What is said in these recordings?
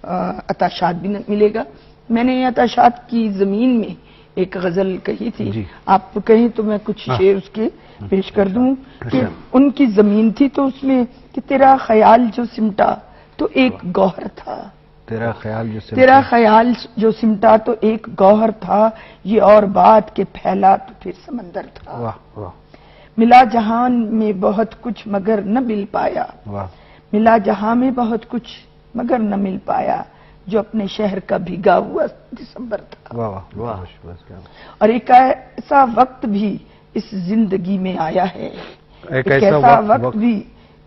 عطاشات بھی ملے گا. میں نے عطاشات کی زمین میں ایک غزل کہی تھی, آپ کہیں تو میں کچھ شعر اس کے پیش کر دوں کہ ان کی زمین تھی تو اس میں کہ تیرا خیال جو سمٹا تو ایک گوہر تھا, تیرا خیال جو سمٹا تو ایک گوہر تھا, یہ اور بات کہ پھیلا تو پھر سمندر تھا. ملا جہان میں بہت کچھ مگر نہ مل پایا, ملا جہاں میں بہت کچھ مگر نہ مل پایا, جو اپنے شہر کا بھیگا ہوا دسمبر تھا. اور ایک ایسا وقت بھی اس زندگی میں آیا ہے, ایک ایسا وقت بھی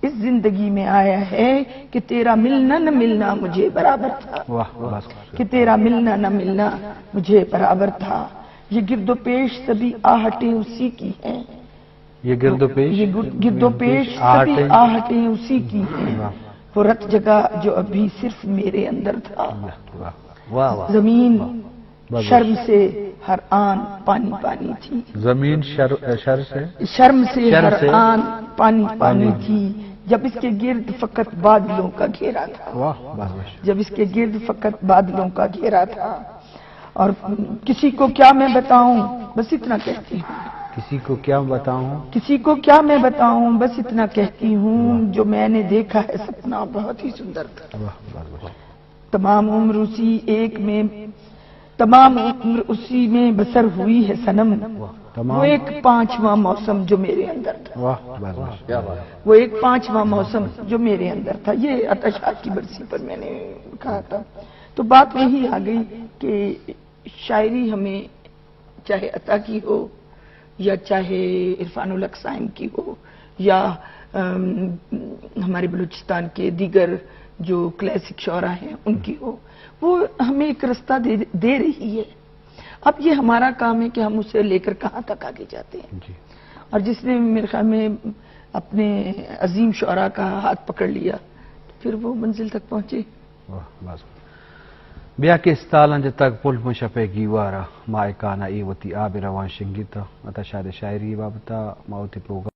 اس زندگی میں آیا ہے کہ تیرا ملنا نہ ملنا مجھے برابر تھا, کہ تیرا ملنا نہ ملنا مجھے برابر تھا. یہ گرد و پیش سبھی آہٹیں اسی کی ہیں, یہ گرد و پیش سبھی آہٹیں اسی کی ہیں, وہ رت جگہ جو ابھی صرف میرے اندر تھا. زمین شرم سے ہر آن پانی پانی تھی, زمین شرم سے ہر آن پانی پانی تھی, جب اس کے گرد فقط بادلوں کا گھیرا تھا, جب اس کے گرد فقط بادلوں کا گھیرا تھا. اور کسی کو کیا میں بتاؤں بس اتنا کہتی ہوں, کسی کو کیا بتاؤں, کسی کو کیا میں بتاؤں بس اتنا کہتی ہوں, جو میں نے دیکھا ہے سپنا بہت ہی سندر تھا. تمام عمر اسی ایک میں, تمام عمر اسی میں بسر ہوئی ہے صنم, وہ ایک پانچواں موسم جو میرے اندر تھا, وہ ایک پانچواں موسم جو میرے اندر تھا. یہ عطاشات کی برسی پر میں نے کہا تھا. تو بات وہی آ گئی کہ شاعری ہمیں چاہے عطا کی ہو یا چاہے عرفان الحق صائم کی ہو یا ہمارے بلوچستان کے دیگر جو کلاسک شعراء ہیں ان کی ہو, وہ ہمیں ایک رستہ دے رہی ہے. اب یہ ہمارا کام ہے کہ ہم اسے لے کر کہاں تک آگے جاتے ہیں. اور جس نے میرے خیال میں اپنے عظیم شعراء کا ہاتھ پکڑ لیا پھر وہ منزل تک پہنچے. بیا کے استالنج تک پل مشپے گیوارا مائکانا ایوتی آب روان شنگیتا عطاشات شاعری بابتا ماوتی پروگرام